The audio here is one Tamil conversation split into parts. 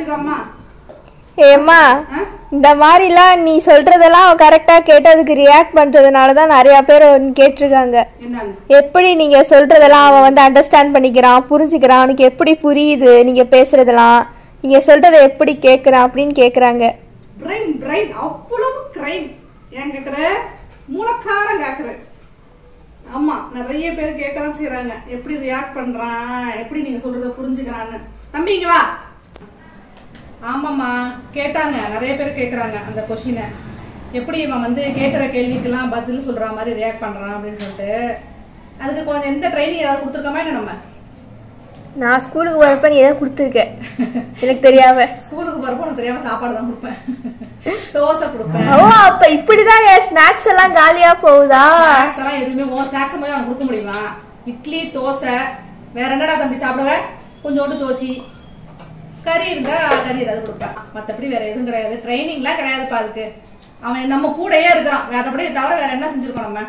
வச்சுக்கோமா. ஏம்மா இந்த மாதிரிலாம் நீ சொல்றதெல்லாம் கரெக்டா கேட்டு அதுக்கு ரியாக்ட் பண்றதுனாலதான் நிறைய பேர் கேட்டிருக்காங்க. எப்படி நீங்க சொல்றதெல்லாம் அவன் வந்து அண்டர்ஸ்டாண்ட் பண்ணிக்கிறான், புரிஞ்சுக்கிறான், அவனுக்கு எப்படி புரியுது நீங்க பேசுறதெல்லாம், நீங்க சொல்றதை எப்படி கேட்கறான் அப்படின்னு கேக்குறாங்க. பிரைன் பிரைன் அவ்வளவு கிரைம் ஏன் கேக்குற, மூலக்காரம் கேக்குற. ஆமா நிறைய பேர் கேட்கதான் செய்யறாங்க, எப்படி ரியாக்ட் பண்றான், எப்படி நீங்க சொல்றத புரிஞ்சுக்கிறாங்க. தம்பி இங்க வா. ஆமாம்மா கேட்டாங்க, நிறைய பேர் கேட்குறாங்க அந்த கொஷினை, எப்படி இவன் வந்து கேட்குற கேள்விக்கெல்லாம் பதில் சொல்கிற மாதிரி ரியாக்ட் பண்ணுறான் அப்படின்னு சொல்லிட்டு. அதுக்கு கொஞ்சம் எந்த ட்ரைனிங் ஏதாவது கொடுத்துருக்கோமா என்ன? நம்ம நான் ஸ்கூலுக்கு வரப்ப நீ ஏதாவது கொடுத்துருக்கேன் எனக்கு தெரியாம. ஸ்கூலுக்கு போறப்ப உனக்கு தெரியாம சாப்பாடு தான் கொடுப்பேன், தோசை கொடுப்பேன். ஓ அப்ப இப்படிதான் ஸ்நாக்ஸ் எல்லாம் காலியா போகுதா? ஸ்நாக்ஸ் எல்லாம் எதுவுமே ஸ்நாக்ஸ் போய் அவனுக்கு கொடுக்க முடியுமா? இட்லி தோசை வேற என்னடா தம்பி சாப்பிடுவேன், கொஞ்சோண்டு சோச்சி கறி இருந்தா கறி ஏதாவது கொடுப்பேன், மற்றபடி வேற எதுவும் கிடையாது. ட்ரைனிங்லாம் கிடையாதுப்பா அதுக்கு. அவன் நம்ம கூடயே இருக்கிறான், வேறபடி தவிர வேற என்ன செஞ்சிருக்கோம்? நம்ம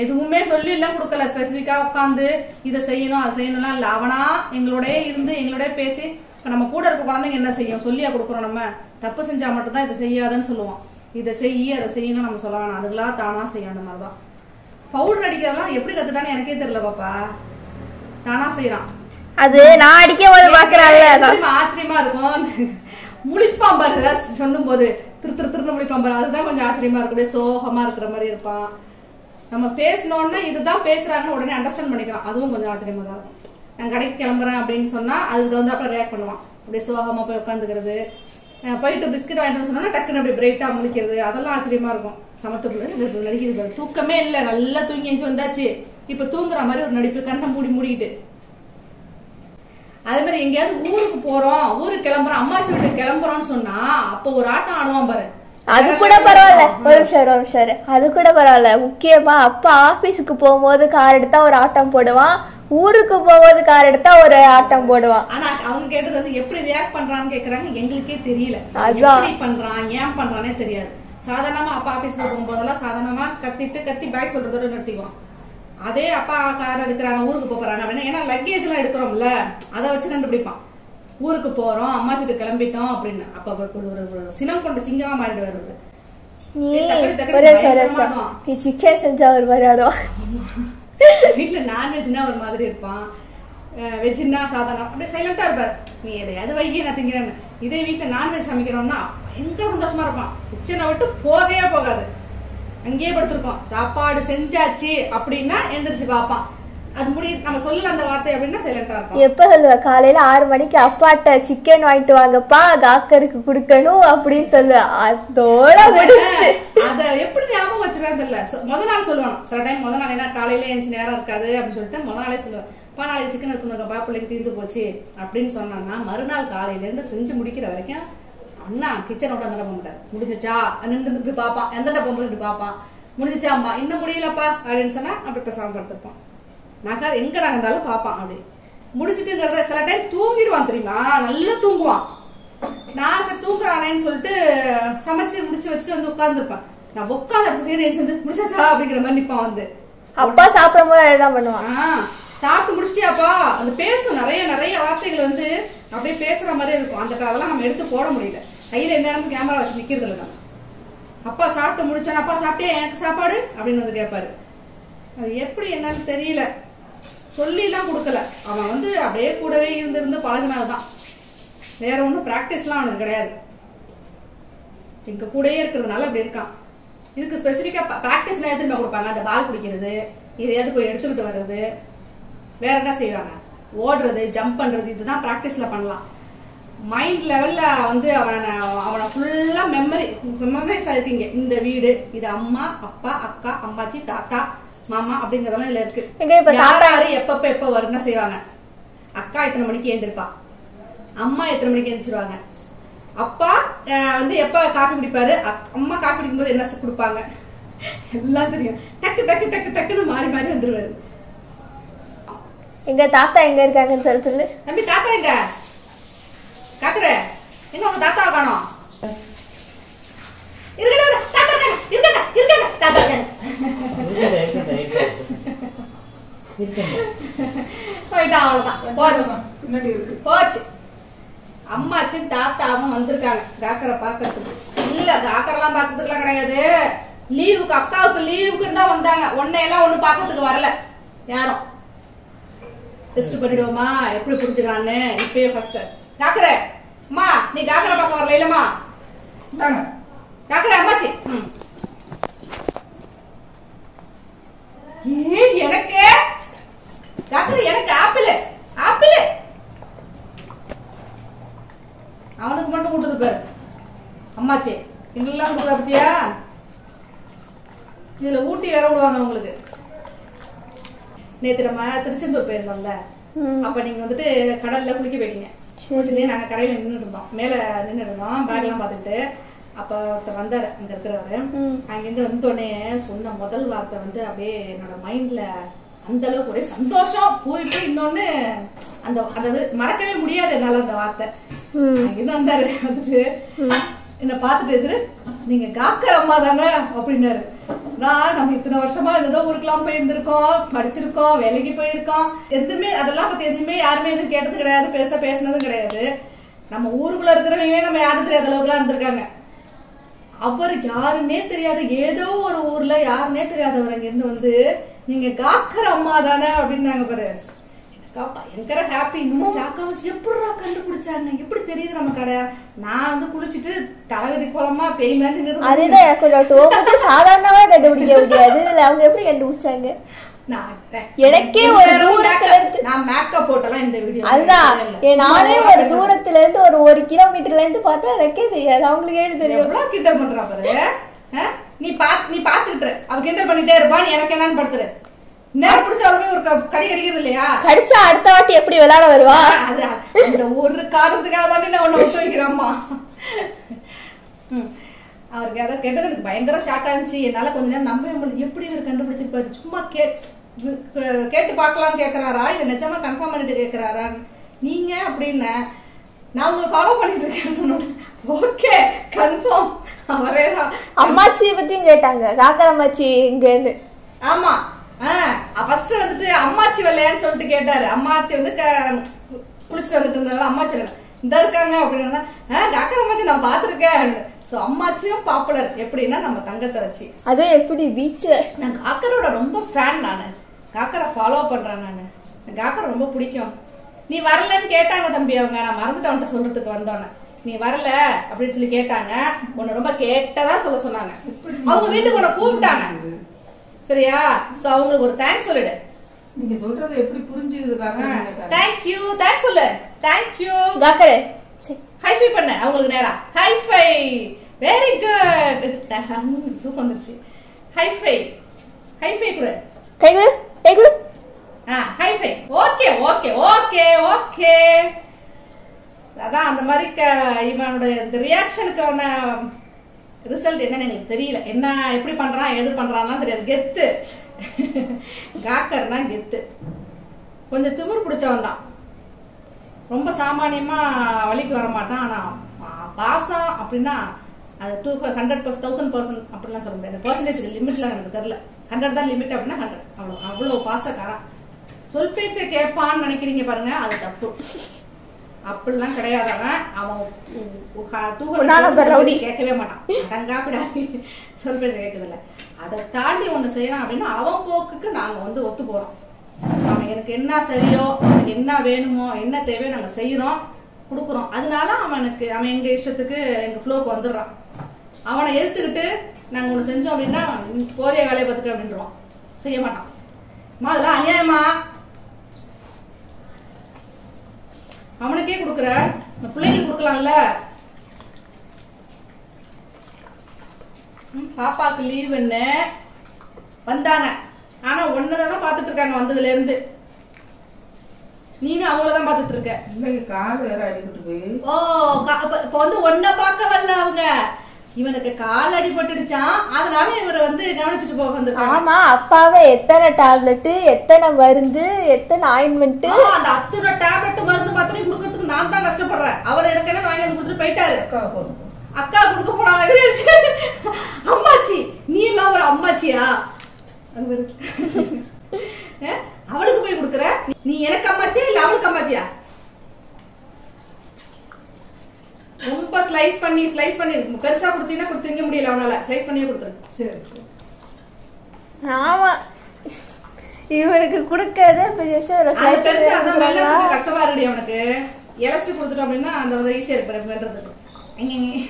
எதுவுமே சொல்லி எல்லாம் கொடுக்கல, ஸ்பெசிஃபிக்கா உட்காந்து இதை செய்யணும் அதை செய்யணும்லாம் இல்லை. அவனா எங்களோட இருந்து எங்களோட பேசி, இப்ப நம்ம கூட இருக்க குழந்தைங்க என்ன செய்யும் சொல்லியா கொடுக்குறோம். நம்ம தப்பு செஞ்சா மட்டும்தான் இதை செய்யாதுன்னு சொல்லுவோம், இதை செய்ய அதை செய்யணும் நம்ம சொல்ல வேணாம், அதுக்கெல்லாம் தானா செய்யணும். அந்த மாதிரிதான் பவுடர் அடிக்கிறதெல்லாம் எப்படி கத்துட்டான்னு எனக்கே தெரியல பாப்பா, தானா செய்யறான். அது நான் அடிக்க போது பாக்குறாங்க ஆச்சரியமா இருக்கும். முழிப்பாம்பாரு சொல்லும் போது திரு திரு திருன்னு முழிப்பாம்பாரு, அதுதான் கொஞ்சம் ஆச்சரியமா இருக்கும், சோகமா இருக்கிற மாதிரி இருப்பான். நம்ம பேசணும்னா இதுதான் பேசுறாங்கன்னு உடனே அண்டர்ஸ்டாண்ட் பண்ணிக்கலாம், அதுவும் கொஞ்சம் ஆச்சரியமா தான் இருக்கும். நான் கடைக்கு கிளம்புறேன் அப்படின்னு சொன்னா அதுக்கு வந்து அப்புறம் ரியாக்ட் பண்ணுவான், அப்படியே சோகமா போய் உட்காந்துக்கிறது. போயிட்டு பிஸ்கட் வாங்கிட்டு சொன்னா டக்குன்னு அப்படியே பிரைட்டா முழிக்கிறது, அதெல்லாம் ஆச்சரியமா இருக்கும். சமத்துக்குள்ள நடிக்கிறது, தூக்கமே இல்லை, நல்லா தூங்கி எஞ்சி வந்தாச்சு, இப்ப தூங்குற மாதிரி ஒரு நடிப்பு, கண்ணை மூடிட்டு. அதே மாதிரி எங்கேயாவது ஊருக்கு போறோம், ஊருக்கு கிளம்புறோம், அம்மாச்சி வீட்டுக்கு கிளம்புறோம்னு சொன்னா அப்ப ஒரு ஆட்டம் ஆடுவான் பாரு, அது கூட பரவாயில்ல. ஒரு நிமிஷம் அது கூட பரவாயில்ல. முக்கியமா அப்பா ஆபீஸுக்கு போகும்போது கார் எடுத்தா ஒரு ஆட்டம் போடுவான், ஊருக்கு போகும்போது கார் எடுத்தா ஒரு ஆட்டம் போடுவான். ஆனா அவங்க கேட்டது வந்து எப்படி ரியாக்ட் பண்றான்னு கேக்குறாங்க, எங்களுக்கே தெரியல எப்படி பண்றான் ஏன் பண்றானே தெரியாது. சாதாரணமா அப்பா ஆபீஸ்க்கு போகும்போதெல்லாம் சாதாரணமா கத்தி பாய் சொல்றதோட நிறுத்திக்குவான். அதே அப்பா கார் எடுக்கிறாங்க ஊருக்கு போறாங்க அப்படின்னா, ஏன்னா லக்கேஜ் எல்லாம் எடுக்கிறோம்ல, அதை வச்சு கண்டுபிடிப்பான். ஊருக்கு போறோம் அம்மாச்சிட்டு கிளம்பிட்டோம் அப்படின்னு, அப்ப ஒரு சினம் கொண்ட சிங்கமா மாறிடுவாரு. நீ சிக்கன் செஞ்சா ஒரு மாதிரி ஆடுவான், வீட்டுல நான்வெஜ்னா ஒரு மாதிரி இருப்பான், வெஜ்னா சாதாரணம் அப்படியே சைலண்டா இருப்பாரு. நீ எதையாவது வைக்க நான் திங்கிறேன்னு. இதே வீட்டுல நான்வெஜ் சமைக்கிறோம்னா எங்க சந்தோஷமா இருப்பான், கிச்சனை விட்டு போகவே போகாது, அங்கேயே படுத்திருக்கோம். சாப்பாடு செஞ்சாச்சு அப்படின்னா எந்திரிச்சு பாப்பான், அது முடியும் நம்ம சொல்லல அந்த வார்த்தை அப்படின்னா சைலண்டா இருப்பான். எப்ப சொல்லுவ? காலையில 6 மணிக்கு அப்பாட்ட சிக்கன் வாங்கிட்டு வாங்கப்பா காக்கருக்கு குடுக்கணும் அப்படின்னு சொல்லுவேன். அதோட அத எப்படி ஞாபகம் வச்சிருக்கான்னு தெரியல. முத நாள் சொல்லுவான் சில டைம், முத நாள் என்ன காலையில எழுந்து நேரம் இருக்காது அப்படின்னு சொல்லிட்டு முத நாளே சொல்லுவேன், பா நாளைக்கு சிக்கன் எடுத்துருக்கப்பா பிள்ளைக்கு தீர்ந்து போச்சு அப்படின்னு சொன்னான்னா மறுநாள் காலையில இருந்து செஞ்சு முடிக்கிற வரைக்கும் அண்ணா கிச்சனோட போக மாட்டார். முடிஞ்சிச்சா நின்று இப்படி பாப்பான், எந்த போகும்போது இப்படி பாப்பான், முடிஞ்சிச்சா அம்மா இன்னும் முடியலப்பா அப்படின்னு சொன்னா அப்படி பேசாம படுத்திருப்பான். நாக்கா எங்க நாங்க இருந்தாலும் பாப்பான். அப்படி முடிஞ்சிட்டுங்கிறத சில டைம் தூங்கிடுவான் தெரியுமா, நல்லா தூங்குவான். நான் சரி தூங்குறானேன்னு சொல்லிட்டு சமைச்சு முடிச்சு வச்சுட்டு வந்து உட்கார்ந்துருப்பான். நான் உட்காந்து அடுத்த சைடு எழுந்து முடிச்சாச்சா அப்படிங்கிற மாதிரி நிப்பான். வந்து அப்பா சாப்பிடும் போது அதுதான் பண்ணுவான். சாப்பிட்டு முடிச்சிட்டியாப்பா அந்த பேசும், நிறைய நிறைய வார்த்தைகள் வந்து அப்படியே பேசுற மாதிரி இருக்கும். அந்த அதெல்லாம் நம்ம எடுத்து போட முடியல, கையில என்ன கேமரா வச்சு நிக்கிறது இல்லை. அப்பா சாப்பிட்டு முடிச்சான், அப்பா சாப்பிட்டே எனக்கு சாப்பாடு அப்படின்னு வந்து கேட்பாரு. அது எப்படி என்னன்னு தெரியல, சொல்லி எல்லாம் கொடுக்கல, அவன் வந்து அப்படியே கூடவே இருந்து பழகினதுதான், வேற ஒன்றும் பிராக்டிஸ்லாம் அவனுக்கு கிடையாது. எங்க கூடயே இருக்கிறதுனால அப்படி இருக்கான். இதுக்கு ஸ்பெசிபிக்கா பிராக்டிஸ் எதுவுமே கொடுப்பாங்க, அந்த பால் குடிக்கிறது, இதையாவது போய் எடுத்துக்கிட்டு வர்றது, வேற என்ன செய்வாங்க, ஓடுறது, ஜம்ப் பண்றது, இதுதான் பிராக்டிஸ்ல பண்ணலாம். மைண்ட் லெவல்ல வந்து அவனை ஃபுல்லா மெமரைஸ் ஆயிருக்கீங்க. இந்த வீடு, இது அம்மா அப்பா அக்கா அம்மாச்சி தாத்தா மாமா அப்படிங்கறதெல்லாம் இதுல இருக்கு. யாராரு எப்ப வரும்னா செய்வாங்க. அக்கா எத்தனை மணிக்கு எழுந்திருப்பா, அம்மா எத்தனை மணிக்கு எழுந்திருவாங்க, அப்பா வந்து எப்ப காஃபி குடிப்பாரு, அம்மா காஃபி குடிக்கும் போது என்ன கொடுப்பாங்க, எல்லாம் தெரியும். டக்கு டக்கு டக்கு டக்குன்னு மாறி மாறி வந்துருவாரு. எங்க தாத்தா எங்க இருக்காங்கன்னு சொல்லு. தம்பி தாத்தா எங்க காக்குற, எங்க உங்க தாத்தாவை காணோம்? போயிட்டா, அவ்வளவுதான், போச்சு. அம்மாச்சும் தாத்தாவும் வந்திருக்காங்க காக்கரை பாக்கிறதுக்கு. இல்ல காக்கரெல்லாம் பாக்கிறதுக்குலாம் கிடையாது, லீவுக்கு அக்காவுக்கு லீவுக்குன்னு தான் வந்தாங்க. ஒன்னையெல்லாம் ஒண்ணு பாக்கிறதுக்கு வரல யாரும். டெஸ்ட் பண்ணிடுவோமா எப்படி புரிஞ்சுக்கிறான்னு இப்பயே ஃபர்ஸ்ட். காக்கரை அம்மா நீ காக்கரை பார்க்க வரல இல்லம்மா? காக்கரை அம்மாச்சி. எனக்கு காக்கரை எனக்கு ஆப்பிள் ஆப்பிள் அவனுக்கு மட்டும் கொடுத்தது பாரு அம்மாச்சி. எங்களுக்கெல்லாம் கொடுக்குற பத்தியா? இதுல ஊட்டி வேற விடுவாங்க உங்களுக்கு. நேத்து நம்ம திருச்செந்தூர் போயிருந்தோம்ல, அப்ப நீங்க வந்துட்டு கடல்ல குளிக்க போயிட்டீங்க. குளிச்சுட்டு நாங்க கரையில நின்று இருந்தோம், மேல நின்று இருந்தோம் பேக் எல்லாம் பாத்துக்கிட்டு. அப்ப ஒருத்தர் வந்தாரு அங்க இருக்கிறவரு. அங்கிருந்து வந்தோடனே சொன்ன முதல் வார்த்தை வந்து அப்படியே என்னோட மைண்ட்ல அந்த அளவுக்கு ஒரே சந்தோஷம் பூரிப்பு. இன்னொன்னு அந்த அதாவது மறக்கவே முடியாது என்னால அந்த வார்த்தை. அங்கிருந்து வந்தாரு, வந்துட்டு என்ன பாத்துட்டு எதிரு நீங்க காக்கர் அம்மா தானே அப்படின்னாரு. நான் நம்ம இத்தனை வருஷமா ஏதோ ஊருக்கெல்லாம் போயிருந்திருக்கோம், படிச்சிருக்கோம், வேலைக்கு போயிருக்கோம், எதுவுமே அதெல்லாம் பத்தி எதுவுமே யாருமே எதுவும் கேட்டது கிடையாது, பெருசா பேசினதும் கிடையாது. நம்ம ஊருக்குள்ள இருக்கிறவங்களே நம்ம யாரும் தெரியாத அளவுக்குலாம் இருந்திருக்காங்க. அவருக்கு யாருன்னே தெரியாது, ஏதோ ஒரு ஊர்ல யாருன்னே தெரியாதவர் அங்க இருந்து வந்து நீங்க காக்கர் அம்மா தானே அப்படின்னாங்க பாரு. பயங்கர ஹாப்பி. இன்னும் ஷாக்கா வச்சு எப்படா கண்டுபிடிச்சாங்க, எப்படி தெரியுது நம்ம கடை? நான் வந்து குளிச்சுட்டு தலைவலி கோலமா பேய் மாதிரி சாதாரணமா கண்டுபிடிக்க முடியாது, அவங்க எப்படி கண்டுபிடிச்சாங்க? எனக்கே ஒரு தூரத்துல இருந்து நான் மேக்கப் போட்டலாம் இந்த வீடியோ. அதுதான் நானே ஒரு தூரத்துல இருந்து ஒரு 1 கிலோமீட்டர்ல இருந்து பார்த்தா எனக்கே தெரியாது, அவங்களுக்கு தெரியும். எவ்வளவு கிண்டல் பண்றா பாரு. நீ பாத்துக்கிட்டு அவ கிண்டல் பண்ணிட்டே இருப்பா, நீ எனக்கு என்னன்னு படுத்துரு. நேரம் பிடிச்ச அவருமே ஒரு கடி கடிக்கிறது இல்லையா? கடிச்சா அடுத்த வாட்டி எப்படி விளையாட வருவா? அது அந்த ஒரு காரணத்துக்காக தானே நான் ஒண்ணு விட்டு வைக்கிறேம்மா. அவருக்கு அதை கேட்டது எனக்கு பயங்கர ஷாக்கா இருந்துச்சு. என்னால கொஞ்ச நேரம் நம்ப எப்படி இவர் கண்டுபிடிச்சிருப்பாரு. சும்மா கேட்டு பாக்கலாம்னு கேக்குறாரா இல்ல நிஜமா கன்ஃபார்ம் பண்ணிட்டு கேக்குறாரா நீங்க அப்படின்னு. நான் உங்களை ஃபாலோ பண்ணிட்டு இருக்கேன்னு சொன்னேன். Okay confirm அவரேதான். அம்மாச்சியை பத்தியும் கேட்டாங்க, காக்கர் அம்மாச்சி இங்கன்னு. ஆமா ஃபர்ஸ்ட் வந்துட்டு அம்மாச்சி வரலையான்னு சொல்லிட்டு கேட்டாரு. அம்மாச்சி வந்து குளிச்சுட்டு வந்துட்டு இருந்தாலும் அம்மாச்சி இந்த இருக்காங்க அப்படின்னா காக்கர் அம்மாச்சி நான் பாத்துருக்கேன். சோ அம்மாச்சியும் பாப்புலர் எப்படின்னா நம்ம தங்கத்தரச்சி. அதுவும் எப்படி பீச்ல. நான் காக்கரோட ரொம்ப ஃபேன். நானு காக்கரை ஃபாலோ பண்றேன். நானு காக்கரை ரொம்ப பிடிக்கும். நீ வரலன்னு கேட்டாங்க தம்பி அவங்க, நான் மறந்துட்டவன்ட்ட சொல்றதுக்கு வந்தோன்னே. நீ வரல அப்படின்னு சொல்லி கேட்டாங்க. உன்னை ரொம்ப கேட்டதா சொல்ல சொன்னாங்க. அவங்க வீட்டுக்கு உன்னை கூப்பிட்டாங்க சரியா? சோ அவங்களுக்கு ஒரு தேங்க்ஸ் சொல்லிடு. நீங்க சொல்றது எப்படி புரிஞ்சுதுக்காக தேங்க் யூ தேங்க்ஸ் சொல்லு. தேங்க் யூ காக்கரே ஹை ஃபை பண்ண அவங்களுக்கு நேரா. High five very good. தூக்கம் வந்துருச்சு. ஹை ஃபை ஹை ஃபை கொடு. கை கொடு கை கொடு. High five. Okay okay okay okay. அதான் அந்த மாதிரி இவனோட இந்த ரியாக்ஷனுக்கான ரிசல்ட் என்னன்னு எனக்கு தெரியல. என்ன எப்படி பண்றான் எது பண்றான்லாம் தெரியாது. கெத்து காக்கர்னா கெத்து. கொஞ்சம் திமிர் பிடிச்சவன் தான். ரொம்ப சாமானியமா வழிக்கு வர மாட்டான். ஆனா பாசம் அப்படின்னா அது 100% அப்படிலாம் சொல்ல முடியாது. பர்சன்டேஜ் லிமிட்லாம் எனக்கு தெரியல. 100 தான் லிமிட் அப்படின்னா 100. அவ்வளவு பாசக்காரன். சொல் பேச்சை கேட்பான்னு நினைக்கிறீங்க பாருங்க, அது தப்பு. அப்படிலாம் கிடையாது. அவன் கேட்கவே மாட்டான். தங்காப்பிடாடி சொல் பேச்ச கேட்கறது இல்ல. அதை தாண்டி ஒண்ணு செய்யறான் அப்படின்னா அவன் போக்குக்கு நாங்க வந்து ஒத்து போறோம். அவன் எனக்கு என்ன சரியோ அவனுக்கு என்ன வேணுமோ என்ன தேவையோ நாங்க செய்யறோம் கொடுக்குறோம். அதனால அவன் எங்க இஷ்டத்துக்கு எங்க ஃப்ளோக்கு வந்துடுறான். அவனை எதிர்த்துக்கிட்டு நாங்க ஒண்ணு செஞ்சோம் அப்படின்னா போதிய வேலையை பார்த்துட்டு அப்படின்றோம். செய்ய மாட்டான். அதெல்லாம் அநியாயமா அவனுக்கே கொடுக்குற பிள்ளைங்களுக்கு கொடுக்கலாம்ல. பாப்பாக்கு லீவுன்னு வந்தாங்க. ஆனா ஒன்னதான் பாத்துட்டு இருக்காங்க வந்ததுல இருந்து. நீனும் அவங்களதான் பாத்துட்டு இருக்க. கால் வேற அடிபட்டு போய் இப்ப வந்து ஒன்ன பார்க்க வரல அவங்க. இவனுக்கு கால் அடிபட்டுடுச்சான். அதனால இவரை வந்து கவனிச்சுட்டு போக வந்து. ஆமா அப்பாவே எத்தனை டேப்லெட் எத்தனை மருந்து எத்தனை ஆயின்மெண்ட். அந்த அத்தனை டேப்லெட் மருந்து மாத்திரை கொடுக்கறதுக்கு நான் தான் கஷ்டப்படுறேன். அவர் எனக்கு என்ன வாங்கி வந்து கொடுத்துட்டு போயிட்டாரு. அக்கா கொடுக்க போனாங்க. அம்மாச்சி நீ எல்லாம் ஒரு அம்மாச்சியா? அவளுக்கு போய் கொடுக்குற. நீ எனக்கு அம்மாச்சியா இல்ல அவளுக்கு அம்மாச்சியா? ரொம்ப ஸ்லைஸ் பண்ணி பெருசா கொடுத்தீங்கன்னா கொடுத்துங்க முடியல அவனால. ஸ்லைஸ் பண்ணியே கொடுத்துரு. சரி. ஆமா இவனுக்கு கொடுக்கறதே பெரிய விஷயம். பெருசா அதான் மெல்லறதுக்கு கஷ்டமா இருக்குடி அவனுக்கு. இலச்சி கொடுத்துட்டோம் அப்படின்னா அந்த வந்து ஈஸியா இருக்கு மெல்றதுக்கு.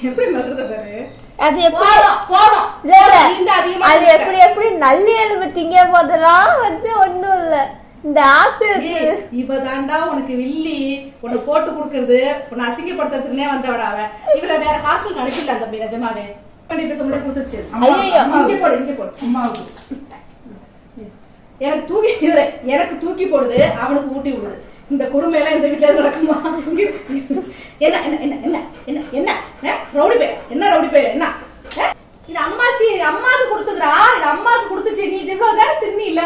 எப்படி மெல்றத பாரு. அது எப்படி நல்லி எலும்பு திங்க போதெல்லாம் வந்து ஒண்ணும் இல்ல. இந்த ஆப்பிள் இவதாண்டா உனக்கு வில்லி உன்னை போட்டு கொடுக்கறது, உன்னை அசிங்கப்படுத்துறதுக்குனே வந்தவடா அவன். இவள வேற ஹாஸ்டல் அனுப்பிடல அந்த நிஜமாவே. பண்ணி பேச முடியாது கொடுத்துச்சு. இங்க போடு அம்மாவுக்கு. எனக்கு தூக்கி போடுது, அவனுக்கு ஊட்டி விடுது. இந்த கொடுமை எல்லாம் இந்த வீட்டுல நடக்குமா? என்ன என்ன என்ன என்ன என்ன என்ன ரவுடி பேர் என்ன ரவுடி பேர் என்ன? இது அம்மாக்கு கொடுத்ததுடா. இது அம்மாக்கு கொடுத்துச்சு. நீ இவ்வளவு நேரம் தின்னி இல்ல,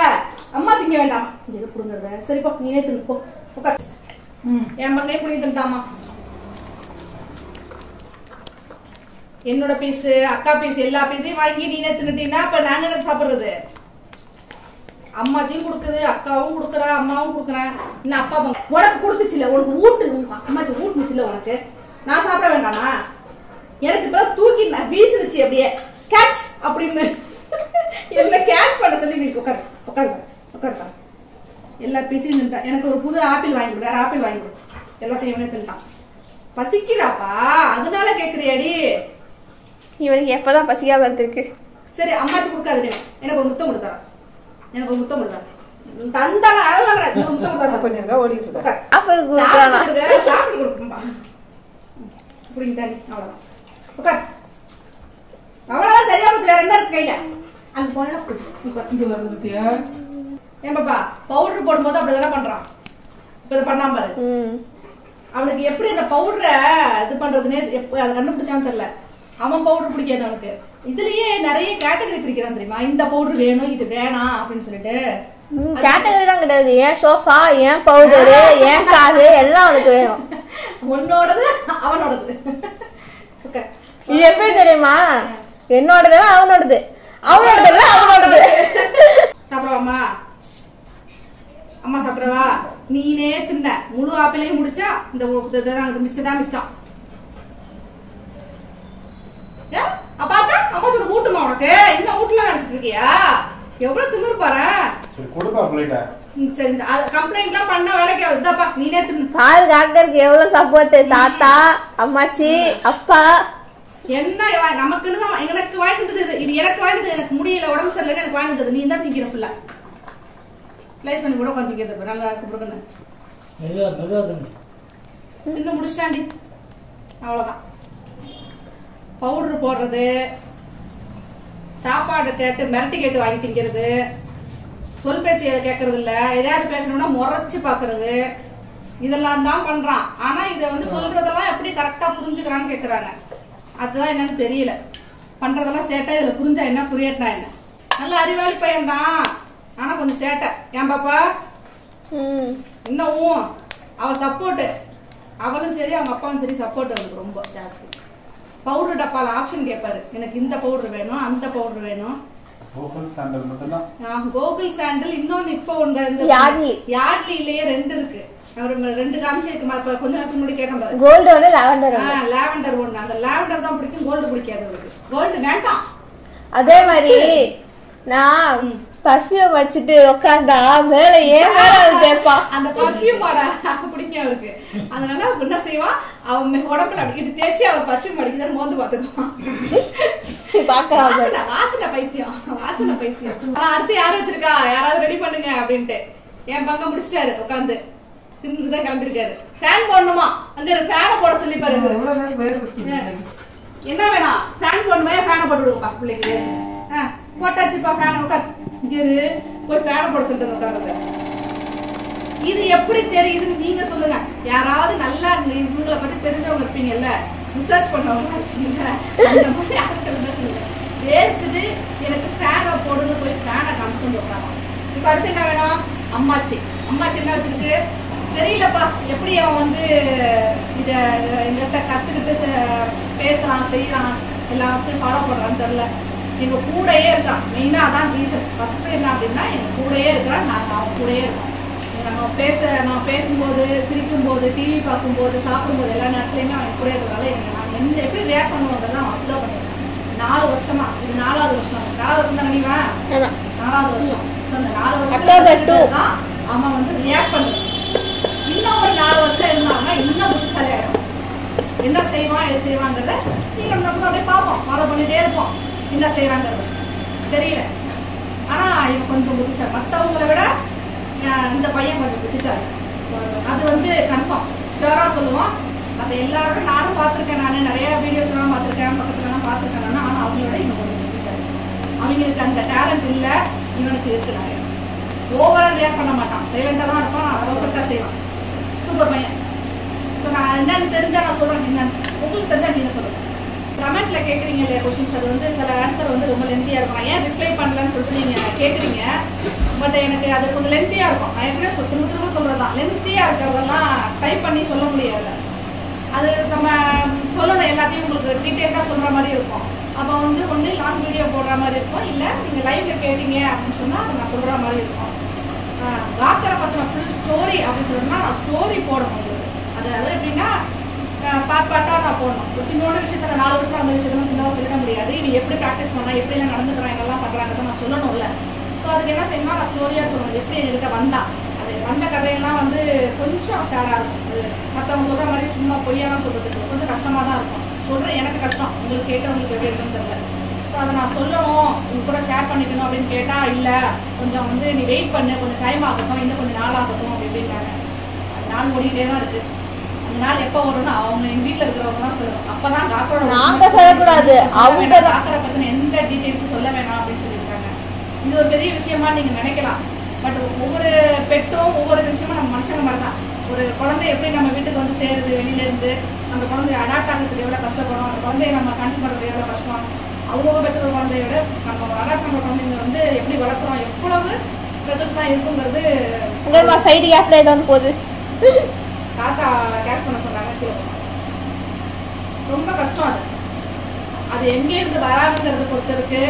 அம்மா திங்க வேண்டாம். இது புடுங்கறத சரிப்பா, நீனே தின்னு போ. உட்கார். என் மகனே புடி தின்ட்டாமா. என்னோட பீஸ், அக்கா பீஸ், எல்லா பீஸையும் வாங்கி நீனே தின்னுட்டீங்கன்னா அப்ப நாங்க என்ன சாப்பிடுறது? அம்மாச்சியும் கொடுக்குது, அக்காவும் கொடுக்குறா, அம்மாவும் கொடுக்குறேன். இன்னும் அப்பா உனக்கு கொடுத்துச்சுல, உனக்கு ஊட்டு. அம்மாச்சி ஊட்டுச்சுல உனக்கு. நான் சாப்பிட வேண்டாமா? எனக்கு இப்ப தூக்கி வீசுச்சு அப்படியே கேட்ச் அப்படின்னு என்ன கேட்ச் பண்ண சொல்லி. நீ உட்காரு உட்காரு உட்காருப்பா. எல்லா பீஸையும் தின்ட்டான். எனக்கு ஒரு புது ஆப்பிள் வாங்கி கொடு, வேற ஆப்பிள் வாங்கி கொடு. எல்லாத்தையும் இவனே தின்ட்டான். பசிக்குதாப்பா அதனால கேக்குறியாடி? இவனுக்கு எப்பதான் பசியா வருதுக்கு. சரி அம்மாச்சி கொடுக்காது, எனக்கு ஒரு முத்தம் கொடுத்தாரா. எனக்கு ஒரு முத்தம் கொடுத்தாரு. தந்தாங்க அழகாங்க முத்தம் கொடுத்தாரு. கொஞ்சம் இருக்கா ஓடிட்டு இருக்கா. ஆப்பிள் கொடுத்தானா? சாப்பிட்டு கொடுக்கும்பா. புடிங்கிட்டாடி அவ்வளவுதான். உட்கார். அவ்வளவுதான் தெரியாம போச்சு. வேற என்ன இருக்கு கையில? அங்க போனா புடிச்சு இங்க வருது பத்தியா? ஏன் பாப்பா பவுடர் போடும்போது அப்படிதானே பண்றான். இப்ப இதை பண்ணாம பாரு. அவனுக்கு எப்படி அந்த பவுடரை இது பண்றதுன்னு அதை கண்டுபிடிச்சான்னு தெரியல. அவன் பவுடர் பிடிக்காது அவனுக்கு. இதுலயே நிறைய கேட்டகரி பிடிக்கிறான் தெரியுமா? இந்த பவுடர் வேணும், இது வேணாம் அப்படின்னு சொல்லிட்டு. கேட்டகரிலாம் கிடையாது. ஏன் சோஃபா, ஏன் பவுடரு, ஏன் காது எல்லாம் அவனுக்கு வேணும். உன்னோடது அவனோடது. இது எப்படி தெரியுமா? என்னோடது அவனோடது, அவனோடது அவனோடது. சாப்பிடவாமா? அம்மா சாப்பிடவா? நீனே தின்ன முழு ஆப்பிளையும் முடிச்சா இந்த மிச்சதான் மிச்சம். அப்பாத்தா அம்மா சொல்ல ஊட்டுமா உனக்கு? இன்னும் ஊட்டலாம் நினைச்சிட்டு இருக்கியா? எவ்வளவு திமிரு பாரு. சரி கம்ப்ளைண்ட் எல்லாம் பண்ண வேலைக்கு அதுதாப்பா. நீனே தின்னு பாரு காக்கருக்கு எவ்வளவு சப்போர்ட். தாத்தா, அம்மாச்சி, அப்பா. என்ன நமக்குன்னு தான் எனக்கு வாங்கிட்டு. இது எனக்கு வாங்கிட்டு. எனக்கு முடியல, உடம்பு சரியில்லை, எனக்கு வாங்கிட்டு. நீ தான் திங்கிற ஃபுல்லா ஸ்லைஸ் பண்ணி கூட உட்காந்து திங்கிறது. நல்லா இருக்கு. இன்னும் முடிச்சிட்டாண்டி. அவ்வளவுதான். பவுடர் போடுறது, சாப்பாடு கேட்டு மிரட்டி கேட்டு வாங்கி திங்கிறது, சொல் பேச்சு கேட்கறது இல்ல, எதையாவது பேசணும்னா முறைச்சு பாக்குறது, இதெல்லாம் தான் பண்றான். ஆனா இத வந்து சொல்றதெல்லாம் எப்படி கரெக்டா புரிஞ்சுக்கிறான்னு கேக்குறாங்க. அதுதான் என்னன்னு தெரியல. பண்றதெல்லாம் சேட்டை. இதுல புரிஞ்சா என்ன, புரியட்டா என்ன. நல்ல அறிவாளி பையன் தான், ஆனா கொஞ்சம் சேட்டை. ஏன் பாப்பா? இன்னும் அவ சப்போர்ட், அவளும் சரி அவங்க அப்பாவும் சரி சப்போர்ட் அவனுக்கு ரொம்ப ஜாஸ்தி. பவுடர் டப்பால ஆப்ஷன் கேட்பாரு. எனக்கு இந்த பவுடர் வேணும், அந்த பவுடர் வேணும். கோகுல் சாண்டல். இன்னொன்னு இப்ப ஒன்று யார்ட்லிலேயே 2 இருக்கு. அவர் 2 காமிச்சிருக்கு. கொஞ்ச நேரத்துக்கு முன்னாடி கேட்டேன் பாரு. கோல்டு ஒன்று, லாவெண்டர். லாவெண்டர் ஒன்று. அந்த லாவெண்டர் தான் பிடிக்கும், கோல்டு பிடிக்காது அவருக்கு. கோல்டு வேண்டாம். அதே மாதிரி நான் பர்ஃபியூம் அடிச்சுட்டு உட்காந்தா மேல ஏன் மேல கேட்பா. அந்த பர்ஃபியூம் பிடிக்கும் அவருக்கு. அதனால என்ன செய்வான், அவன் உடம்புல அடிக்கிட்டு தேய்ச்சி அவன் பர்ஃபியூம் அடிக்குதான்னு மோந்து பாத்துக்குவான். வாசனை பைத்தியம், வாசனை பைத்தியம். அடுத்து யாரு வச்சிருக்கா, யாராவது ரெடி பண்ணுங்க அப்படின்ட்டு என் பங்க முடிச்சிட்டாரு. உட்காந்து தின்னுதான் கிளம்பிருக்காரு. ஃபேன் போடணுமா? அங்க ஒரு ஃபேனை போட சொல்லி பாருங்க. என்ன வேணாம்? ஃபேன் போடணுமா? ஃபேனை போட்டு விடுங்கப்பா பிள்ளைக்கு. போட்டாச்சுப்பா ஃபேன். உட்கார். இங்க போய் ஃபேனை போட சொல்லிட்டு உட்காருங்க. இது எப்படி தெரியுதுன்னு நீங்க சொல்லுங்க. யாராவது நல்லா இவங்களை பத்தி தெரிஞ்சவங்க இருப்பீங்கல்ல, ரிசர்ச் பண்ணவங்க இருப்பீங்க, அந்த மாதிரி ஆட்கள் தான் சொல்லுங்க. வேர்க்குது எனக்கு ஃபேனை போடுங்க, போய் ஃபேனை காமிச்சு உட்காரலாம். இப்ப அடுத்து என்ன வேணும்? அம்மாச்சி. அம்மாச்சி என்ன வச்சிருக்கு தெரியலப்பா. எப்படி அவன் வந்து இத எங்கள்கிட்ட கத்துக்கிட்டு பேசுறான், செய்யறான், எல்லாத்தையும் ஃபாலோ பண்றான்னு தெரியல. எங்க கூடயே இருக்கான். மெயினா அதான் ரீசன். ஃபர்ஸ்ட் என்ன அப்படின்னா எங்க கூடயே இருக்கிறான், நாங்க அவன் கூடயே இருக்கோம். நம்ம பேசும்போது, சிரிக்கும் போது, டிவி பார்க்கும்போது, சாப்பிடும்போது எல்லா நேரத்துலயுமே அவன் கூட இருக்கிறதால எனக்கு என்ன எப்படி ரியாக்ட் பண்ணுவோன்றதை அவன் அப்சர்வ் பண்ணிருக்கான். 4 வருஷமா, இது 4வது வருஷம். 4வது வருஷம் தான் நீவா, 4வது வருஷம். அந்த 4 வருஷத்துல தான் அவன் வந்து ரியாக்ட் பண்ணுறான். இன்னும் ஒரு 4 வருஷம் இருந்தாங்கன்னா இன்னும் புத்திசாலி ஆயிடும். என்ன செய்வான் எது செய்வாங்கிறத நீங்க நம்ம அப்படியே பார்ப்போம், ஃபாலோ பண்ணிட்டே இருப்போம். என்ன செய்யறாங்கிறது தெரியல. ஆனா இவன் கொஞ்சம் புத்திசாலி, மற்றவங்களை விட இந்த பையன் கொஞ்சம் புத்திசாலி. அது வந்து கன்ஃபார்ம் ஷியோரா சொல்லுவான். மற்ற எல்லாரும் நானும் பார்த்துருக்கேன், நான் நிறைய வீடியோஸ்லாம் பார்த்துருக்கேன், பக்கத்துலலாம் பார்த்துருக்கேன். ஆனால் அவங்களோட இவன் கொஞ்சம் புத்திசாலி. அவங்களுக்கு அந்த டேலண்ட் இல்லை, இவனுக்கு இருக்கு நிறைய. ஓவரா ரியாக்ட் பண்ண மாட்டான், சைலண்டாக தான் இருப்பான், பர்ஃபெக்டாக செய்வான். சூப்பர் பையன். ஸோ நான் என்னன்னு தெரிஞ்சா நான் சொல்கிறேன், என்னன்னு உங்களுக்கு தெரிஞ்சா நீங்கள் சொல்லுங்கள். கமெண்ட்ல கேட்குறீங்க இல்லையா கொஸ்டின்ஸ், அது வந்து சில ஆன்சர் வந்து ரொம்ப லென்த்தியாக இருக்கும். நான் ஏன் ரிப்ளை பண்ணலன்னு சொல்லிட்டு நீங்கள் கேட்குறீங்க. பட் எனக்கு அது கொஞ்சம் லென்த்தியாக இருக்கும். நான் ஏற்கனவே திரும்ப திரும்ப சொல்கிறது தான், லென்த்தியாக இருக்கிறதெல்லாம் டைப் பண்ணி சொல்ல முடியாது. அது நம்ம சொல்லணும், எல்லாத்தையும் உங்களுக்கு டீட்டெயிலாக சொல்கிற மாதிரி இருக்கும். அப்போ வந்து ஒன்று லாங் வீடியோ போடுற மாதிரி இருக்கும், இல்லை நீங்கள் லைவ்ல கேட்டீங்க அப்படின்னு சொன்னால் அதை நான் சொல்கிற மாதிரி இருக்கும். காக்கரை பற்றின ஃபுல் ஸ்டோரி அப்படின்னு சொல்லணும்னா நான் ஸ்டோரி போடணும் உங்களுக்கு. அது எப்படின்னா பாட்டாக நான் போடணும். ஒரு சின்னோட விஷயத்த 4 வருஷம் அந்த விஷயத்தெல்லாம் சின்னதாக சொல்லிட முடியாது. இது எப்படி ப்ராக்டிஸ் பண்ணால் எப்படிலாம் நடந்துக்கிறாங்க, என்னெல்லாம் பண்ணுறாங்க நான் சொல்லணும்ல. ஸோ அதுக்கு என்ன செய்யணும்னா நான் ஸ்டோரியாக சொல்லணும். எப்படி எங்ககிட்ட வந்தா, அது வந்த கதையெல்லாம் வந்து கொஞ்சம் சேடாக இருக்கும். அது மற்றவங்க சொல்கிற மாதிரி சும்மா பொய்யாலாம் சொல்கிறதுக்கு கொஞ்சம் கஷ்டமாக தான் இருக்கும். சொல்கிறேன், எனக்கு கஷ்டம், உங்களுக்கு கேட்குறவங்களுக்கு எப்படி இருக்குன்னு தெரியல. ஸோ அதை நான் சொல்லணும், உங்க கூட ஷேர் பண்ணிக்கணும் அப்படின்னு கேட்டால் இல்லை, கொஞ்சம் வந்து நீ வெயிட் பண்ணு, கொஞ்சம் டைம் ஆகட்டும், இன்னும் கொஞ்சம் நாள் ஆகட்டும் அப்படின்னாங்க. அது நாள் ஓடிட்டே தான் இருக்குது. அந்த நாள் எப்போ வரும்னு அவங்க எங்கள் வீட்டில் இருக்கிறவங்க தான் சொல்லணும். அப்போ தான் காக்கரோட நாங்கள் சொல்லக்கூடாது, அவங்க காக்கரை பற்றின எந்த டீட்டெயில்ஸும் சொல்ல வேணாம் அப்படின்னு சொல்லியிருக்காங்க. இது ஒரு பெரிய விஷயமா நீங்கள் நினைக்கலாம். பட் ஒவ்வொரு பெட்டும் ஒவ்வொரு விஷயமும் நம்ம மனுஷங்க மாதிரி தான். ஒரு குழந்தை எப்படி நம்ம வீட்டுக்கு வந்து சேருது வெளியிலேருந்து, அந்த குழந்தைய அடாப்ட் ஆகிறதுக்கு எவ்வளோ கஷ்டப்படும், அந்த குழந்தைய நம்ம கண்டிப்பாக பண்ணுறது எவ்வளோ கஷ்டம், அவங்க பெற்றுக்கிற குழந்தையோட நம்ம அடாப்ட் பண்ணுற குழந்தைங்க வந்து எப்படி வளர்க்குறோம், எவ்வளவு ஸ்ட்ரகிள்ஸ் தான் இருக்குங்கிறது. உங்கள் சைடு கேப்ல ஏதாவது போகுது, தாத்தா கேஷ் பண்ண சொன்னாங்க. ரொம்ப கஷ்டம் அது. அது எங்கேருந்து வராங்கிறத பொறுத்து இருக்கு.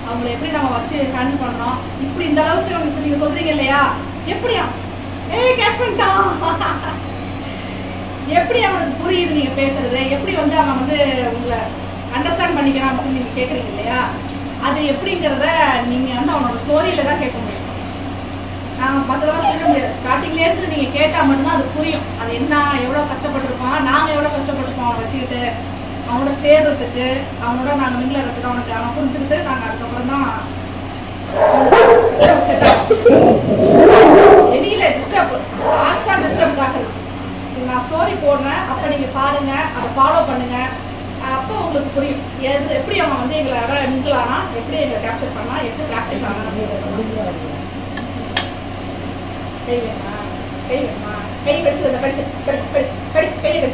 அவங்கள எப்படி நம்ம வச்சு ஹேண்டில் பண்ணோம். இப்படி இந்த அளவுக்கு நீங்க சொல்றீங்க இல்லையா, எப்படியா கேஷ் பண்ணிட்டான், எப்படி அவனுக்கு புரியுது நீங்க பேசுறது, எப்படி வந்து அவன் வந்து உங்களை அண்டர்ஸ்டாண்ட் பண்ணிக்கிறான் சொல்லி நீங்க கேட்குறீங்க இல்லையா, அது எப்படிங்கிறத நீங்க வந்து அவனோட ஸ்டோரியில தான் கேட்க முடியும். நான் மற்றதெல்லாம் சொல்ல முடியாது. ஸ்டார்டிங்லேருந்து நீங்கள் கேட்டால் மட்டும்தான் அது புரியும். அது என்ன, எவ்வளோ கஷ்டப்பட்டுருப்பான், நாங்கள் எவ்வளோ கஷ்டப்பட்டுருப்போம் அவனை வச்சுக்கிட்டு, அவனோட சேர்றதுக்கு, அவனோட நாங்கள் மிங்கிலறதுக்கு, அவனுக்கு அவனை புரிஞ்சுக்கிட்டு நாங்கள் அதுக்கப்புறம் தான் வெளியில டிஸ்டர்ப் ஆன்சா டிஸ்டர்ப் காக்குது. நான் ஸ்டோரி போடுறேன், அப்போ நீங்கள் பாருங்க, அதை ஃபாலோ பண்ணுங்க. அப்போ உங்களுக்கு புரியும் எப்படி அவன் வந்து எங்களை மிங்கிள் ஆனா, எப்படி எங்களை கேப்சர் பண்ணா, எப்படி ப்ராக்டிஸ் ஆனா அப்படின்னு. கை வேணுமா, கை வேணுமா, கை கடிச்சு கடிச்சு கை கடி